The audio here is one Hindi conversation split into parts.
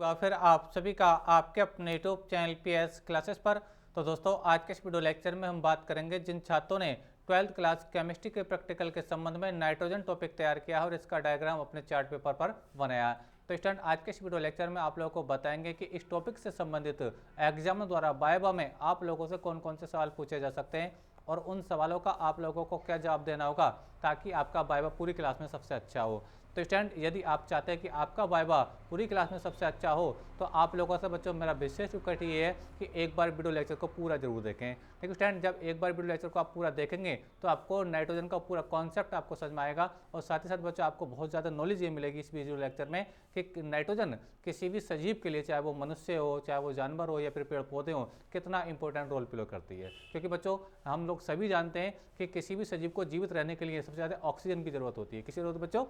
बार फिर आप सभी का आपके अपने यूट्यूब चैनल पीएस क्लासेस पर। तो दोस्तों आज के इस वीडियो लेक्चर में हम बात करेंगे जिन छात्रों ने 12th क्लास केमिस्ट्री के प्रैक्टिकल के संबंध में नाइट्रोजन टॉपिक तैयार किया है और इसका डायग्राम अपने चार्ट पेपर पर बनाया है। तो स्टूडेंट आज के इस वीडियो लेक्चर में आप लोगों को बताएंगे कि इस टॉपिक से संबंधित एग्जाम द्वारा वाइवा में आप लोगों से कौन कौन से सवाल पूछे जा सकते हैं और उन सवालों का आप लोगों को क्या जवाब देना होगा ताकि आपका वाइवा पूरी क्लास में सबसे अच्छा हो। तो स्टूडेंट यदि आप चाहते हैं कि आपका वाइवा पूरी क्लास में सबसे अच्छा हो तो आप लोगों से बच्चों मेरा विशेष रिक्वेस्ट ये है कि एक बार वीडियो लेक्चर को पूरा जरूर देखें। देखिए स्टूडेंट जब एक बार वीडियो लेक्चर को आप पूरा देखेंगे तो आपको नाइट्रोजन का पूरा कॉन्सेप्ट आपको समझ में आएगा और साथ ही साथ बच्चों आपको बहुत ज़्यादा नॉलेज ये मिलेगी इस वीडियो लेक्चर में कि नाइट्रोजन किसी भी सजीव के लिए, चाहे वो मनुष्य हो, चाहे वो जानवर हो या फिर पेड़ पौधे हो, कितना इंपॉर्टेंट रोल प्ले करती है। क्योंकि बच्चों हम लोग सभी जानते हैं कि किसी भी सजीव को जीवित रहने के लिए सबसे ज़्यादा ऑक्सीजन की जरूरत होती है। किसी जरूरत बच्चों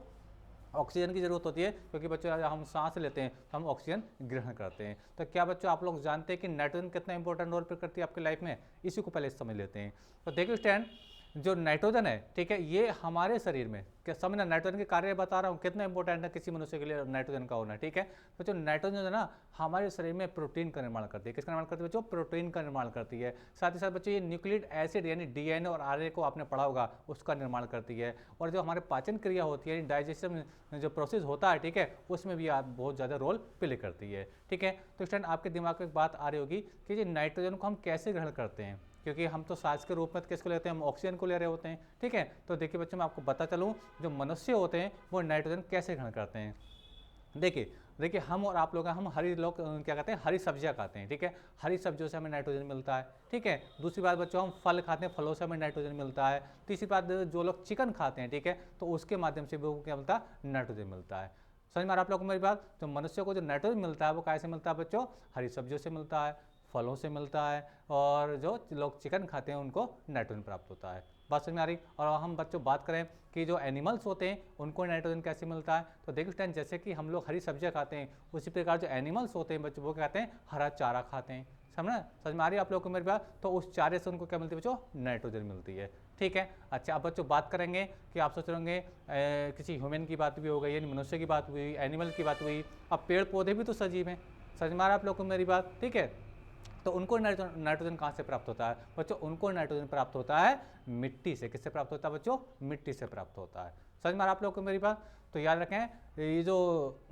ऑक्सीजन की जरूरत होती है क्योंकि बच्चों जब हम सांस लेते हैं तो हम ऑक्सीजन ग्रहण करते हैं। तो क्या बच्चों आप लोग जानते हैं कि नाइट्रोजन कितना इंपॉर्टेंट रोल प्ले करती है आपकी लाइफ में? इसी को पहले समझ लेते हैं। तो देखिए स्टूडेंट जो नाइट्रोजन है, ठीक है, ये हमारे शरीर में क्या समझना, नाइट्रोजन के कार्य बता रहा हूँ कितना इंपॉर्टेंट है किसी मनुष्य के लिए नाइट्रोजन का होना। ठीक है, तो जो नाइट्रोजन है ना हमारे शरीर में प्रोटीन का निर्माण करती है। किसका निर्माण करती है बच्चों? प्रोटीन का निर्माण करती है। साथ ही साथ बच्चों ये न्यूक्लिक एसिड यानी डीएनए और आरएनए को आपने पढ़ा होगा उसका निर्माण करती है। और जो हमारे पाचन क्रिया होती है, डाइजेशन जो प्रोसेस होता है, ठीक है, उसमें भी आप बहुत ज़्यादा रोल प्ले करती है। ठीक है, तो स्टूडेंट आपके दिमाग में एक बात आ रही होगी कि ये नाइट्रोजन को हम कैसे ग्रहण करते हैं, क्योंकि हम तो सांस के रूप में किसको लेते हैं? हम ऑक्सीजन को ले रहे होते हैं। ठीक है, तो देखिए बच्चों मैं आपको बता चलूँ जो मनुष्य होते हैं वो नाइट्रोजन कैसे ग्रहण करते हैं। देखिए हम और आप लोग हम हरी लोग क्या कहते हैं, हरी सब्जियां खाते हैं। ठीक है, हरी सब्जियों से हमें नाइट्रोजन मिलता है। ठीक है, दूसरी बात बच्चों हम फल खाते हैं, फलों से हमें नाइट्रोजन मिलता है। तीसरी बात जो लोग चिकन खाते हैं, ठीक है, तो उसके माध्यम से भी वो क्या मिलता है? नाइट्रोजन मिलता है। समझ में आ रहा आप लोगों को मेरी बात? तो मनुष्य को जो नाइट्रोजन मिलता है वो कैसे मिलता है बच्चों? हरी सब्जियों से मिलता है, फलों से मिलता है, और जो लोग चिकन खाते हैं उनको नाइट्रोजन प्राप्त होता है। बात समझ में आ रही? और हम बच्चों बात करें कि जो एनिमल्स होते हैं उनको नाइट्रोजन कैसे मिलता है, तो देखिए स्टूडेंट जैसे कि हम लोग हरी सब्जियां खाते हैं उसी प्रकार जो एनिमल्स होते हैं बच्चों वो क्या कहते हैं? हरा चारा खाते हैं। समझ में आ रही है आप लोगों को मेरी बात? तो उस चारे से उनको क्या मिलती है बच्चों? नाइट्रोजन मिलती है। ठीक है, अच्छा अब बच्चों बात करेंगे कि आप सोच रहे होंगे किसी ह्यूमन की बात भी हो गई, यानी मनुष्य की बात हुई, एनिमल की बात हुई, अब पेड़ पौधे भी तो सजीव हैं। समझ में आ रहा है आप लोगों को मेरी बात? ठीक है, तो उनको नाइट्रोजन कहाँ से प्राप्त होता है बच्चों? उनको नाइट्रोजन प्राप्त होता है मिट्टी से। किससे प्राप्त होता है बच्चों? मिट्टी से प्राप्त होता है। समझ में आ रहा आप लोगों को मेरी बात? तो याद रखें ये जो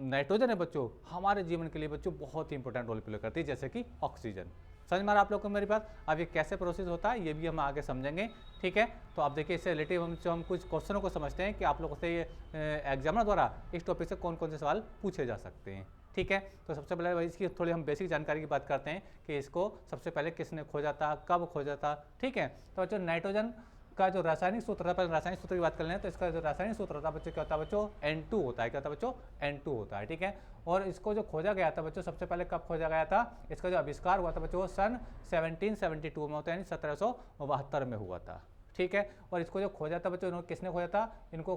नाइट्रोजन है बच्चों हमारे जीवन के लिए बच्चों बहुत ही इंपॉर्टेंट रोल प्ले करती है, जैसे कि ऑक्सीजन। समझ में आ रहा आप लोगों को मेरी बात? अब ये कैसे प्रोसेस होता है ये भी हम आगे समझेंगे। ठीक है, तो आप देखिए इससे रिलेटिव हम कुछ क्वेश्चनों को समझते हैं कि आप लोगों से एग्जामिनर द्वारा इस टॉपिक से कौन कौन से सवाल पूछे जा सकते हैं। ठीक है, तो सबसे पहले इसकी थोड़ी हम बेसिक जानकारी की बात करते हैं कि इसको सबसे पहले किसने खोजा था, कब खोजा था। ठीक है, तो बच्चों नाइट्रोजन का जो रासायनिक सूत्र था, पहले रासायनिक सूत्र की बात कर लें तो इसका जो रासायनिक सूत्र था बच्चों क्या होता है बच्चों? N2 होता है। क्या होता है बच्चों? N2 होता है। ठीक है, और इसको जो खोजा गया था बच्चों सबसे पहले कब खोजा गया था? इसका जो आविष्कार हुआ था बच्चों वो सन 1772 में होता है, यानी 1772 में हुआ था। ठीक है, और इसको जो खोजा था बच्चों किसने खोजा था? इसको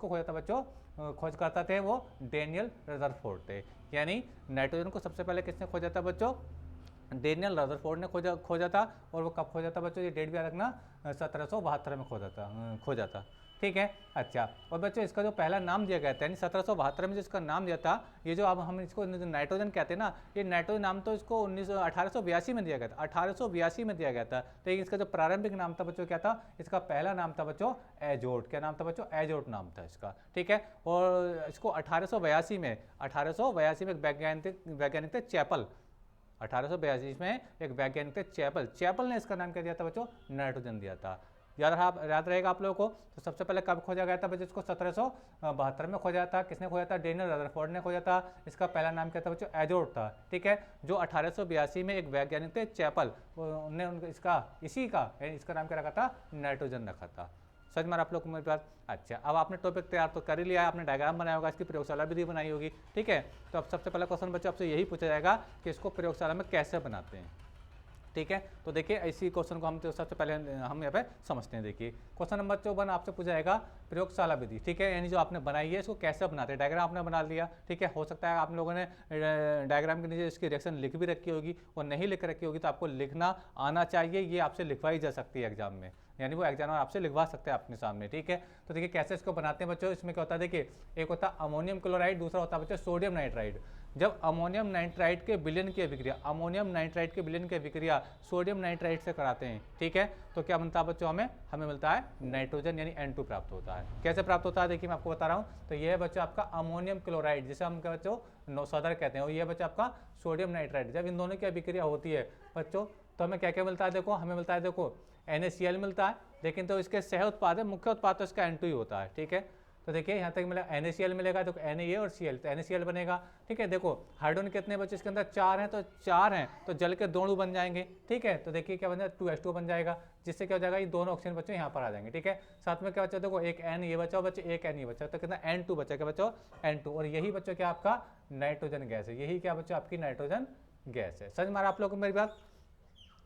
खोजा था बच्चों, खोज करता थे वो डेनियल रदरफोर्ड थे। यानी नाइट्रोजन को सबसे पहले किसने खोजा था बच्चों? डेनियल रदरफोर्ड ने खोजा था। और वो कब खोजा था बच्चों? ये डेट भी याद रखना, 1772 में खोजा था। ठीक है, अच्छा और बच्चों इसका जो पहला नाम दिया गया था यानी 1772 में जो इसका नाम दिया था, ये जो अब हम इसको नाइट्रोजन कहते हैं ना, ये नाइट्रोजन नाम तो इसको 1882 में दिया गया था। 1882 में दिया गया था। लेकिन इसका जो प्रारंभिक नाम था बच्चों क्या था? इसका पहला नाम था बच्चों एजोट। क्या नाम था बच्चों? एजोट नाम था इसका। ठीक है, और इसको 1882 में एक वैज्ञानिक थे चैपल। 1882 में एक वैज्ञानिक थे चैपल ने इसका नाम क्या दिया था बच्चों? नाइट्रोजन दिया था। याद रहेगा आप लोगों को? तो सबसे पहले कब खोजा गया था बच्चों? इसको 1772 में खोजा था। किसने खोजा था? डेनियल रदरफोर्ड ने खोजा था। इसका पहला नाम क्या था बच्चों? एजोट था। ठीक है, जो 1882 में एक वैज्ञानिक थे चैपल, उन्होंने इसका नाम क्या रखा था? नाइट्रोजन रखा था। समझ में आप लोग को मेरी बात? अच्छा अब आपने टॉपिक तैयार तो कर ही लिया है, आपने डायग्राम बनाया होगा, इसकी प्रयोगशाला भी बनाई होगी। ठीक है, तो अब सबसे पहला क्वेश्चन बच्चों आपसे यही पूछा जाएगा कि इसको प्रयोगशाला में कैसे बनाते हैं। ठीक है, तो देखिए इसी क्वेश्चन को हम तो सबसे पहले हम यहाँ पे समझते हैं। देखिए क्वेश्चन नंबर 54 आपसे पूछा जाएगा प्रयोगशाला विधि। ठीक है, यानी जो आपने बनाई है इसको कैसे बनाते हैं। डायग्राम आपने बना लिया। ठीक है, हो सकता है आप लोगों ने डायग्राम के नीचे इसकी रिएक्शन लिख भी रखी होगी और नहीं लिख रखी होगी तो आपको लिखना आना चाहिए, ये आपसे लिखवाई जा सकती है एग्जाम में, यानी वो एग्जामिनर आपसे लिखवा सकते हैं अपने सामने। ठीक है, तो देखिए कैसे इसको बनाते हैं बच्चों। इसमें क्या होता है, देखिए एक होता है अमोनियम क्लोराइड, दूसरा होता है बच्चों सोडियम नाइट्राइड। जब अमोनियम नाइट्राइट के विलयन की अभिक्रिया, अमोनियम नाइट्राइट के विलयन की अभिक्रिया सोडियम नाइट्राइट से कराते हैं, ठीक है, तो क्या बनता है बच्चों, हमें मिलता है नाइट्रोजन यानी N2 प्राप्त होता है। कैसे प्राप्त होता है देखिए मैं आपको बता रहा हूँ। तो ये है बच्चों आपका अमोनियम क्लोराइड, जिसे हम क्या बच्चों सदर कहते हैं, और ये बच्चों आपका सोडियम नाइट्राइट। जब इन दोनों की अभिक्रिया होती है बच्चों तो हमें क्या क्या मिलता है, देखो हमें मिलता है, देखो NaCl मिलता है, लेकिन तो इसके सह उत्पाद है, मुख्य उत्पाद तो इसका N2 ही होता है, ठीक है। तो देखिए यहाँ तक मिला NaCl मिलेगा, तो Na और Cl, तो NaCl बनेगा, ठीक है। देखो हाइड्रोजन कितने बच्चे इसके अंदर 4 हैं, तो 4 हैं तो जल के 2 अणु बन जाएंगे, ठीक है। तो देखिए क्या बन जाएगा 2H2 बन जाएगा, जिससे क्या हो जाएगा, ये दोनों ऑक्सीजन बच्चों यहाँ पर आ जाएंगे, ठीक है। साथ में क्या बच्चा, देखो एक N ये बचा बच्चे, एक N ये बचा, तो कितना N2 बचा, क्या बच्चों N2, और यही बच्चों क्या आपका नाइट्रोजन गैस है, यही क्या बच्चों आपकी नाइट्रोजन गैस है। समझ में आ रहा आप लोगों को मेरी बात।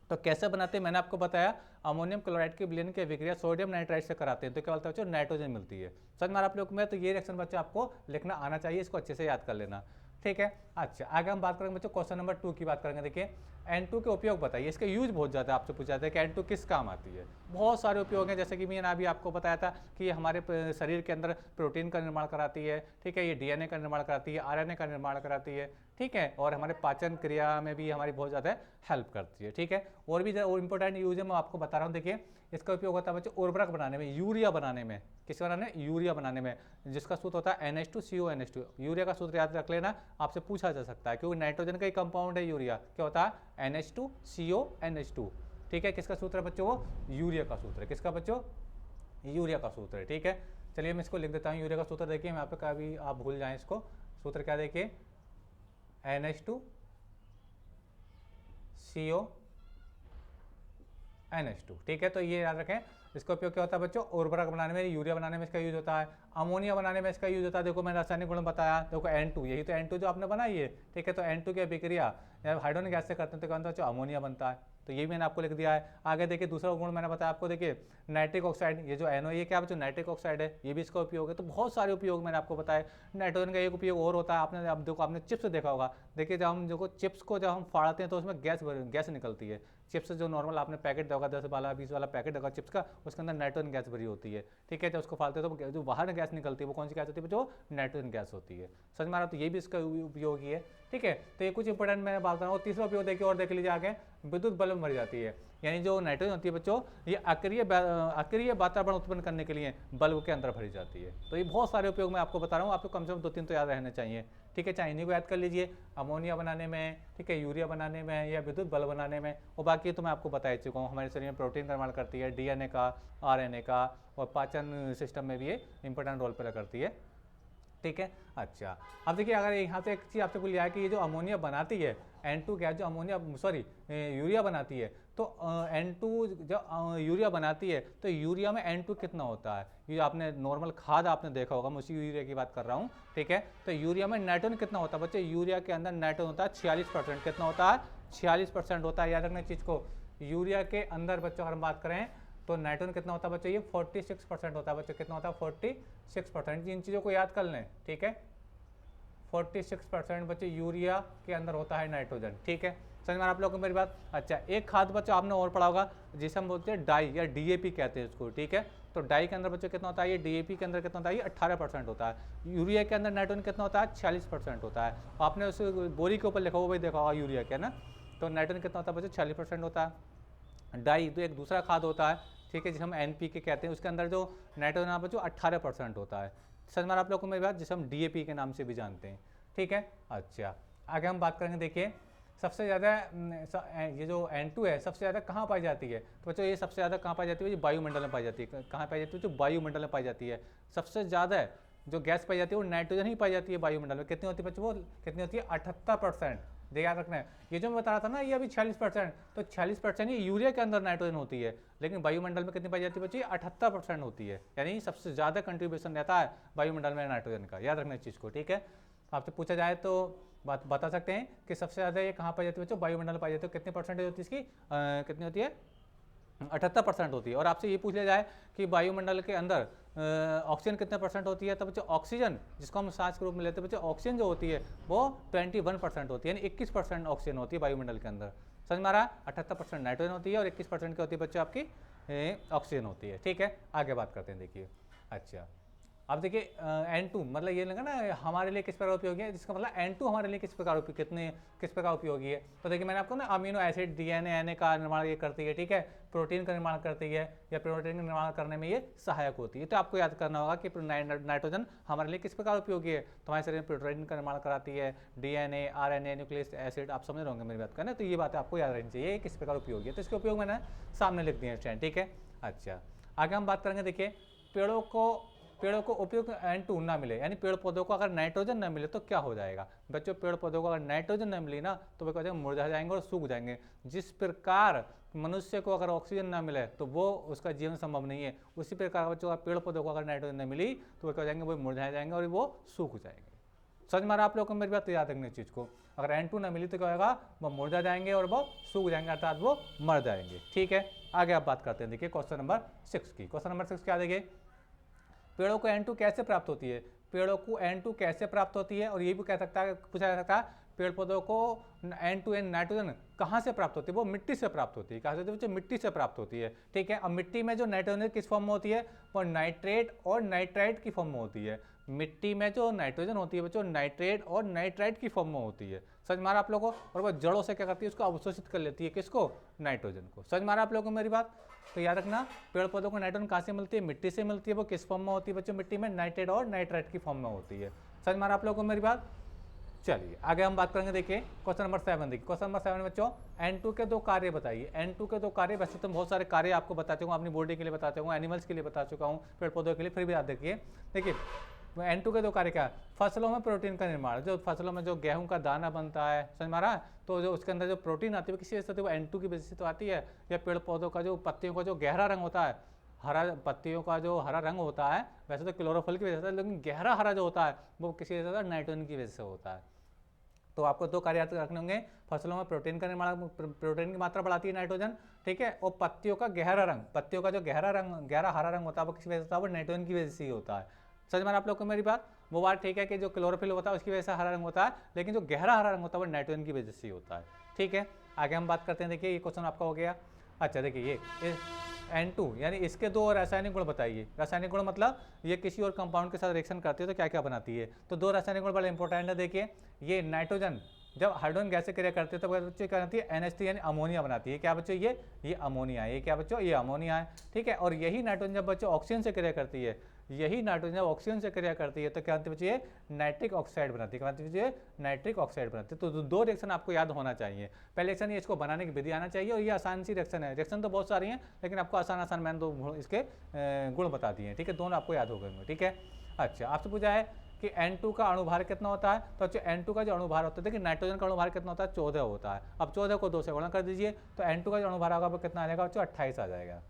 तो कैसे बनाते हैं मैंने आपको बताया, अमोनियम क्लोराइड के विलयन की अभिक्रिया सोडियम नाइट्राइट से कराते हैं, तो क्या बोलते हैं बच्चों, नाइट्रोजन मिलती है। समझ में आ रहा आप लोग में। तो ये रिएक्शन बच्चों आपको लिखना आना चाहिए, इसको अच्छे से याद कर लेना, ठीक है। अच्छा आगे हम बात करेंगे बच्चों क्वेश्चन नंबर 2 की बात करेंगे। देखिए N2 के उपयोग बताइए, इसका यूज बहुत ज़्यादा आपसे पूछा जाता है कि N2 किस काम आती है। बहुत सारे उपयोग हैं, जैसे कि मैंने अभी आपको बताया था कि ये हमारे शरीर के अंदर प्रोटीन का निर्माण कराती है, ठीक है, ये DNA का निर्माण कराती है, RNA का निर्माण कराती है, ठीक है, और हमारे पाचन क्रिया में भी हमारी बहुत ज़्यादा हेल्प करती है, ठीक है। और भी इंपॉर्टेंट यूज है मैं आपको बता रहा हूँ। देखिए इसका उपयोग होता है बच्चों उर्वरक बनाने में, यूरिया बनाने में, किस बनाने, यूरिया बनाने में, जिसका सूत्र होता है NH2CO NH2। यूरिया का सूत्र याद रख लेना, आपसे पूछा जा सकता है, क्योंकि नाइट्रोजन का ही कंपाउंड है यूरिया, क्या होता है NH2CO NH2, ठीक है। किसका सूत्र है बच्चों, वो यूरिया का सूत्र है, किसका बच्चों, यूरिया का सूत्र है, ठीक है। चलिए मैं इसको लिख देता हूँ, यूरिया का सूत्र देखिए, यहाँ पे कभी आप भूल जाएं इसको, सूत्र क्या देखिए NH2CO NH2, ठीक है। तो ये याद रखें, इसका उपयोग क्या होता है बच्चों, उर्वरक बनाने में, यूरिया बनाने में इसका यूज होता है, अमोनिया बनाने में इसका यूज होता है। देखो मैंने रासायनिक गुण बताया, देखो N2, यही तो N2 जो आपने बनाई है, ठीक है। तो N2 की अभिक्रिया जब हाइड्रोजन गैस से करते हैं तो क्या होता है, अमोनिया बनता है, तो ये मैंने आपको लिख दिया है। आगे देखिए दूसरा गुण मैंने बताया आपको, देखिए नाइट्रिक ऑक्साइड, ये जो NO ये क्या बच्चों नाइट्रिक ऑक्साइड है, ये भी इसका उपयोग है। तो बहुत सारे उपयोग मैंने आपको बताया। नाइट्रोजन का एक उपयोग और होता है, आपने अब देखो आपने चिप्स देखा होगा, देखिए जब हम देखो चिप्स को जब हम फाड़ते हैं तो उसमें गैस निकलती है। चिप्स जो नॉर्मल आपने पैकेट देखा 10 वाला 20 वाला पैकेट देखा चिप्स का, उसके अंदर नाइट्रोजन गैस भरी होती है, ठीक है। जब उसको फाड़ते हैं तो जो बाहर गैस निकलती है वो कौन सी गैस होती है, जो नाइट्रोजन गैस होती है। समझ में आ रहा, तो ये भी इसका उपयोगी है, ठीक है। तो ये कुछ इंपॉर्टेंट मैं बात कर रहा हूँ। तीसरा उपयोग देखिए और देख लीजिए आगे, विद्युत बल्ब में भरी जाती है, यानी जो नाइट्रोजन होती है बच्चों, ये अक्रिय वातावरण उत्पन्न करने के लिए बल्ब के अंदर भरी जाती है। तो ये बहुत सारे उपयोग मैं आपको बता रहा हूँ, आपको कम से कम 2-3 तो याद रहने चाहिए, ठीक है। चाहे इन्हीं को याद कर लीजिए, अमोनिया बनाने में, ठीक है, यूरिया बनाने में या विद्युत बल्ब बनाने में, और बाकी तो मैं आपको बता ही चुका हूँ। हमारे शरीर में प्रोटीन का निर्माण करती है, DNA का, RNA का, और पाचन सिस्टम में भी ये इंपॉर्टेंट रोल प्ले करती है, ठीक है। अच्छा अब देखिए अगर यहाँ से एक चीज़ आपसे भूल जाए कि ये जो अमोनिया बनाती है N2 गैस, जो अमोनिया यूरिया बनाती है, तो N2 जब यूरिया बनाती है तो यूरिया में N2 कितना होता है, ये आपने नॉर्मल खाद आपने देखा होगा, मैं उसी यूरिया की बात कर रहा हूँ, ठीक है। तो यूरिया में नाइट्रोजन कितना होता है बच्चे, यूरिया के अंदर नाइट्रोजन होता है 46%, कितना होता है 46% होता है। याद रखना चीज़ को, यूरिया के अंदर बच्चों अगर हम बात करें तो नाइट्रोजन कितना होता है बच्चों, ये 46% होता है बच्चों, कितना होता है 46%। इन चीज़ों को याद कर लें, ठीक है। 46% बच्चे यूरिया के अंदर होता है नाइट्रोजन, ठीक है। समझ में आप लोगों को मेरी बात। अच्छा एक खाद बच्चों आपने और पढ़ा होगा जिसे हम बोलते हैं डाई या DAP कहते हैं इसको, ठीक है। तो डाई के अंदर बच्चों कितना होता है, ये DAP के अंदर कितना होता है, ये 18% होता है। यूरिया के अंदर नाइट्रोजन कितना होता है, 46% होता है। आपने उस बोरी के ऊपर लिखा हुआ भी देखा होगा यूरिया के, ना, तो नाइट्रोजन कितना होता है बच्चों, 46% होता है। डाई तो एक दूसरा खाद होता है, ठीक है, जिसे हम NPK कहते हैं, उसके अंदर जो नाइट्रोजन बच्चों 18% होता है। समझ में आप लोगों को मेरी बात, जिसे हम DAP के नाम से भी जानते हैं, ठीक है। अच्छा आगे हम बात करेंगे, देखिए सबसे ज़्यादा ये जो N2 है सबसे ज़्यादा कहाँ पाई जाती है, तो बच्चों ये सबसे ज़्यादा कहाँ पाई जाती है, ये वायुमंडल में पाई जाती है। कहाँ पाई जाती है, जो वायुमंडल में पाई जाती है। सबसे ज़्यादा जो गैस पाई जाती है वो नाइट्रोजन ही पाई जाती है वायुमंडल में। कितनी होती है बच्चों, वो कितनी होती है, 78%। याद रखना है, ये जो मैं बता रहा था ना ये अभी 46%, तो 46% ये यूरिया के अंदर नाइट्रोजन होती है, लेकिन वायुमंडल में कितनी पाई जाती है बच्ची, 78% होती है। यानी सबसे ज़्यादा कंट्रीब्यूशन रहता है वायुमंडल में नाइट्रोजन का। याद रखना इस चीज़ को, ठीक है। आपसे पूछा जाए तो बात बता सकते हैं कि सबसे ज़्यादा ये कहाँ पाई जाती है बच्चों, वायुमंडल में पाई जाती है। कितनी परसेंटेज होती है इसकी, कितनी होती है, 78% होती है। और आपसे ये पूछ लिया जाए कि वायुमंडल के अंदर ऑक्सीजन कितने परसेंट होती है, तो बच्चों ऑक्सीजन जिसको हम सांस के रूप में लेते हैं बच्चों, ऑक्सीजन जो होती है वो 21% होती है, यानी 21% ऑक्सीजन होती है वायुमंडल के अंदर। समझ में आ रहा है, 78% नाइट्रोजन होती है और 21% की होती है बच्चों आपकी ऑक्सीजन होती है, ठीक है। आगे बात करते हैं, देखिए। अच्छा अब देखिए N2 मतलब ये लगा ना हमारे लिए किस प्रकार उपयोगी है, जिसका मतलब N2 हमारे लिए किस प्रकार किस प्रकार उपयोगी है। तो देखिए मैंने आपको ना अमीनो एसिड DNA NA का निर्माण ये करती है, ठीक है, प्रोटीन का निर्माण करती है या प्रोटीन का निर्माण करने में ये सहायक होती है। तो आपको याद करना होगा कि नाइट्रोजन हमारे लिए किस प्रकार उपयोगी है, तो हमारे शरीर में प्रोटीन का निर्माण कराती है, DNA RNA न्यूक्लिक एसिड, आप समझ रहे होंगे मेरी बात का ना। तो ये बात आपको याद रहनी चाहिए किस प्रकार उपयोगी है। तो इसके उपयोग मैंने सामने लिख दिए हैं, ठीक है। अच्छा आगे हम बात करेंगे, देखिए पेड़ों को उपयुक्त N2 ना मिले, यानी पेड़ पौधों को अगर नाइट्रोजन ना मिले तो क्या हो जाएगा बच्चों। पेड़ पौधों को अगर नाइट्रोजन ना मिली ना तो वे क्या मुरझा जाएंगे और सूख जाएंगे। जिस प्रकार मनुष्य को अगर ऑक्सीजन ना मिले तो वो उसका जीवन संभव नहीं है, उसी प्रकार बच्चों पेड़ पौधों को अगर नाइट्रोजन ना मिली तो वे क्या हो जाएंगे, वो मुरझा जाएंगे और वो सूख जाएंगे। समझ मारा आप लोगों को मेरी बात, तो याद रखने चीज को, अगर N2 ना मिली तो क्या होगा, वो मुरझा जाएंगे और वो सूख जाएंगे, अर्थात वो मर जाएंगे, ठीक है। आगे आप बात करते हैं, देखिए क्वेश्चन नंबर 6 की। क्वेश्चन नंबर 6 क्या देखिए, पेड़ों को N2 कैसे प्राप्त होती है। पेड़ों को N2 कैसे प्राप्त होती है, और ये भी कह सकता है, पूछा जा सकता है पेड़ पौधों को N2 नाइट्रोजन कहाँ से प्राप्त होती है, वो मिट्टी से प्राप्त होती है। कहाँ से होती है, मिट्टी से प्राप्त होती है, ठीक है। अब मिट्टी में जो नाइट्रोजन किस फॉर्म में होती है, वो नाइट्रेट और नाइट्राइट की फॉर्म में होती है। मिट्टी में जो नाइट्रोजन होती है बच्चों, नाइट्रेट और नाइट्राइट की फॉर्म में होती है। समझ मारा आप लोगों को, और वो जड़ों से क्या करती है, उसको अवशोषित कर लेती है, किसको, नाइट्रोजन को। समझ मारा आप लोगों को मेरी बात। तो याद रखना पेड़ पौधों को नाइट्रोजन कहाँ से मिलती है, मिट्टी से मिलती है। वो किस फॉर्म में होती है बच्चों, मिट्टी में नाइट्रेट और नाइट्राइट की फॉर्म में होती है। समझ मारा आप लोगों को मेरी बात। चलिए आगे हम बात करेंगे, देखिए क्वेश्चन नंबर 7 देखिए। क्वेश्चन नंबर 7 बच्चों, N2 के 2 कार्य बताइए। N2 के 2 कार्य, वैसे तो बहुत सारे कार्य आपको बता चुका हूँ, अपनी बॉडी के लिए बता चुका हूँ, एनिमल्स के लिए बता चुका हूँ, पेड़ पौधों के लिए, फिर भी याद रखिए। देखिए N2 के 2 कार्य क्या है, फसलों में प्रोटीन का निर्माण, जो फसलों में जो गेहूं का दाना बनता है, समझ मारा, तो जो उसके अंदर जो प्रोटीन आती है किसी वजह से आती है, वो N2 की वजह से तो आती है। या पेड़ पौधों का जो पत्तियों का जो गहरा रंग होता है, हरा, पत्तियों का जो हरा रंग होता है, वैसे तो क्लोरोफिल की वजह से, लेकिन गहरा हरा जो होता है वो किसी वजह से नाइट्रोजन की वजह से होता है। तो आपको 2 कार्य याद रखने होंगे, फसलों में प्रोटीन का निर्माण, प्रोटीन की मात्रा बढ़ाती है नाइट्रोजन, ठीक है। और पत्तियों का गहरा रंग, पत्तियों का जो गहरा हरा रंग होता है वो किस वजह से होता है, वो नाइट्रोजन की वजह से ही होता है। समझ में आप लोग को मेरी बात। वो बात ठीक है कि जो क्लोरोफिल होता है उसकी वजह से हरा रंग होता है, लेकिन जो गहरा हरा रंग होता है वो नाइट्रोजन की वजह से ही होता है, ठीक है। आगे हम बात करते हैं, देखिए ये क्वेश्चन आपका हो गया। अच्छा देखिए ये N2 यानी इसके 2 रासायनिक गुण बताइए। रासायनिक गुण मतलब ये किसी और कंपाउंड के साथ रिएक्शन करती है तो क्या क्या बनाती है। तो 2 रासायनिक गुण बड़े इंपॉर्टेंट है। देखिए ये नाइट्रोजन जब हाइड्रोजन गैस से क्रिया करती है तो बच्चों क्या बनाती है, NH3 यानी अमोनिया बनाती है। क्या बच्चों, ये अमोनिया है। ये क्या बच्चों, ये अमोनिया है, ठीक है। और यही नाइट्रोजन जब बच्चों ऑक्सीजन से क्रिया करती है, यही नाइट्रोजन जब ऑक्सीजन से क्रिया करती है तो क्या बनती है बच्चों, ये नाइट्रिक ऑक्साइड बनाती है। क्या बनती है, नाइट्रिक ऑक्साइड बनाती है। तो 2 रिएक्शन आपको याद होना चाहिए। पहले रिएक्शन ये, इसको बनाने की विधि आना चाहिए, और ये आसान सी रिएक्शन है। रिएक्शन तो बहुत सारी हैं, लेकिन आपको आसान मैंने 2 इसके गुण बता दिए हैं, ठीक है। दोनों आपको याद हो गए, ठीक है। अच्छा आपसे पूछा है कि N2 का अणुभार कितना होता है, तो अच्छा N2 का जो अणुभार होता है, देखिए नाइट्रोजन का अणुभार कितना होता है, 14 होता है। अब 14 को 2 से गुणा कर दीजिए तो N2 का जो अणुभार होगा वो कितना आ जाएगा बच्चों, 28 आ जाएगा,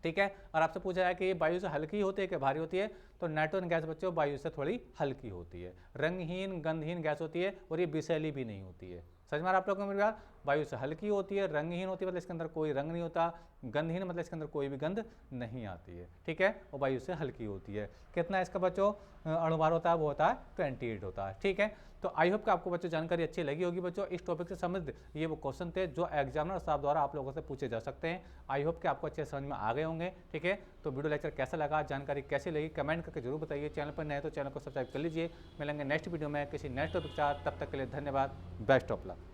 ठीक है। और आपसे पूछा है कि ये वायु से हल्की होती है कि भारी होती है, तो नाइट्रोजन गैस बच्चों वायु से थोड़ी हल्की होती है, रंगहीन गंधहीन गैस होती है, और ये विषैली भी नहीं होती है। समझ में आप लोगों को मेरी बात। वायु से हल्की होती है, रंगहीन होती है मतलब इसके अंदर कोई रंग नहीं होता, गंधहीन मतलब इसके अंदर कोई भी गंध नहीं आती है, ठीक है। और वायु से हल्की होती है। कितना इसका बच्चों अणुभार होता है, वो होता है 28 होता है, ठीक है। तो आई होप कि आपको बच्चों जानकारी अच्छी लगी होगी बच्चों। इस टॉपिक से संबंधित ये वो क्वेश्चन थे जो एग्जामिनर साहब द्वारा आप लोगों से पूछे जा सकते हैं। आई होप कि आपको अच्छे समझ में आ गए होंगे, ठीक है। तो वीडियो लेक्चर कैसा लगा, जानकारी कैसी लगी, कमेंट करके जरूर बताइए। चैनल पर नए तो चैनल को सब्सक्राइब कर लीजिए। मिलेंगे नेक्स्ट वीडियो में किसी नेक्स्ट टॉपिक के साथ, तब तक के लिए धन्यवाद, बेस्ट ऑफ लक।